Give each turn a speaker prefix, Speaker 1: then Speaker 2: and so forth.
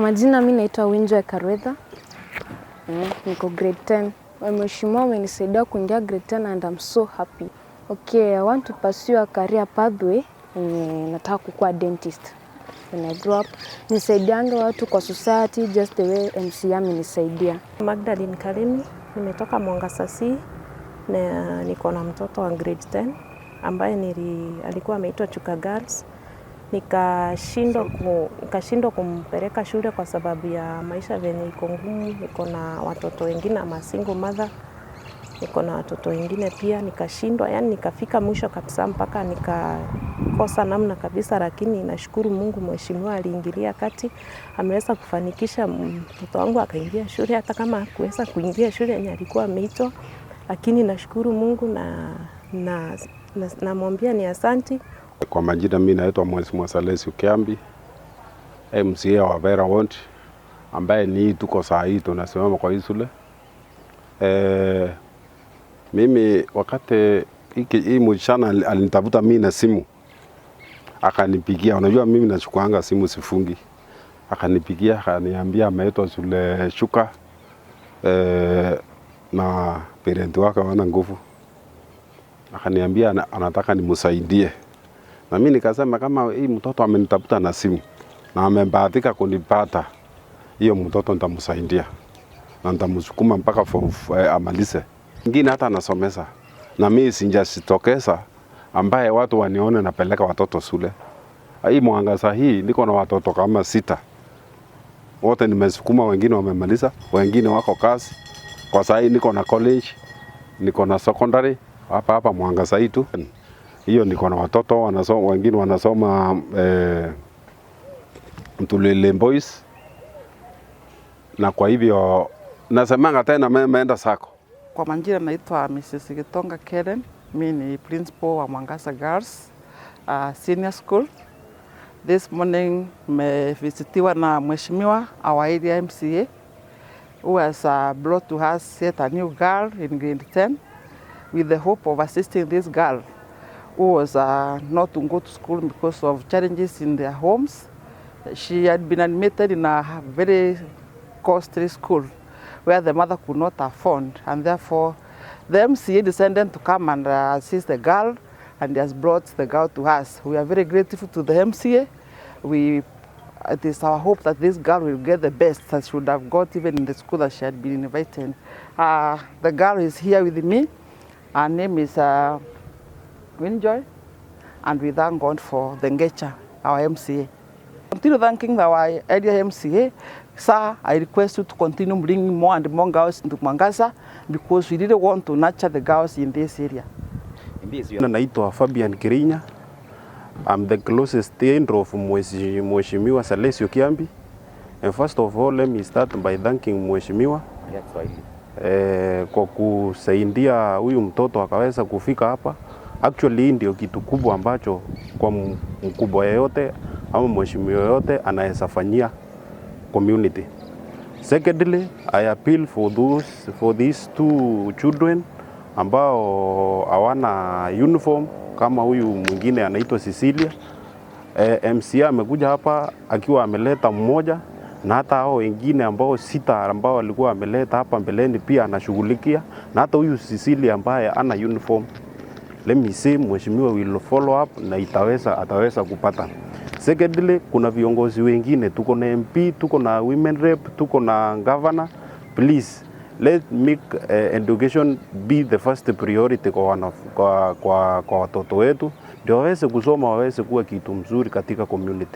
Speaker 1: majina mimi naitwa Winjoy Karwetha. Niko grade 10. Mheshimiwa amenisaidia kuingia grade 10 and I'm so happy. Okay, I want to pursue a career pathway. Nataka kukuwa dentist. When I grow up, nisaidiange watu kwa society just the way MCA amenisaidia.
Speaker 2: Magdalene Karimi, nimetoka Mwangasasi na niko na mtoto wa grade 10 ambaye alikuwa ameitwa Chuka Girls. Nikashindwa kumpeleka shule kwa sababu ya maisha venye iko ngumu. Niko na watoto wengine ama single mother. Niko na watoto wengine pia nikashindwa, yani nikafika mwisho kabisa mpaka nikakosa namna kabisa, lakini nashukuru Mungu, mheshimiwa aliingilia kati, ameweza kufanikisha mtoto wangu akaingia shule, hata kama hakuweza kuingia shule yenye alikuwa ameitwa, lakini nashukuru Mungu na namwambia ni asante.
Speaker 3: Kwa majina mimi naitwa Mheshimiwa Salesi Ukiambi, MCA wa Vera Ward, ambaye ni tuko saa hii tunasimama kwa hii shule. Mimi wakati hii msichana alinitafuta mimi na simu, akanipigia. Unajua mimi nachukuanga simu sifungi. Akanipigia akaniambia ameitwa shule Chuka, na parent wake wana nguvu. Akaniambia anataka nimsaidie. Na mimi nikasema kama hii mtoto amenitafuta na simu na amebahatika kunipata, hiyo mtoto nitamsaidia na nitamsukuma mpaka amalize. Ngine hata anasomesa na mimi sijasitokeza ambaye watu wanione napeleka watoto shule. Hii Mwangasa hii niko na watoto kama 6. Wote nimesukuma, wengine wamemaliza, wengine wako kazi. Kwa sasa hii niko na college, niko na secondary hapa Mwangasa hii tu. Hiyo niko na watoto wanasoma, wengine wanasoma Mtulele Boys. Na kwa hivyo nasemanga tena meenda sako.
Speaker 4: Kwa majina naitwa Mrs. Gitonga Karen. Mimi ni principal wa Mwangasa Girls Senior School. This morning mevisitiwa na mheshimiwa our area MCA who has brought to us yet a new girl in grade 10 with the hope of assisting this girl who was not to go to school because of challenges in their homes. She had been admitted in a very costly school where the mother could not afford, and therefore the MCA decided to come and assist the girl, and has brought the girl to us. We are very grateful to the MCA. It is our hope that this girl will get the best that she would have got even in the school that she had been invited. The girl is here with me. Her name is Winjoy, and we thank God for the Ngecha, our MCA. Continue thanking our area MCA. Sir, I request you to continue bringing more and more girls into Mwangasa because we really want to nurture the girls in this area.
Speaker 3: Naitwa Fabian Kirinya. I'm the closest friend of Mheshimiwa Salesi Ukiambi. And first of all, let me start by thanking Mheshimiwa kwa kusaidia huyu mtoto akaweza kufika hapa. Actually ndio kitu kubwa ambacho kwa mkubwa yeyote ama mheshimiwa yoyote anaweza fanyia community. Secondly, I appeal for these two children ambao hawana uniform kama huyu mwingine anaitwa Cecilia. MCA amekuja hapa akiwa ameleta mmoja, na hata hao wengine ambao 6 ambao walikuwa ameleta hapa mbeleni pia anashughulikia, na hata huyu Cecilia ambaye ana uniform. Let me say mheshimiwa will follow up na ataweza kupata. Secondly, kuna viongozi wengine, tuko na MP, tuko na women rep, tuko na governor. Please let make education be the first priority kwa watoto wetu, ndio waweze kusoma, waweze kuwa kitu mzuri katika community.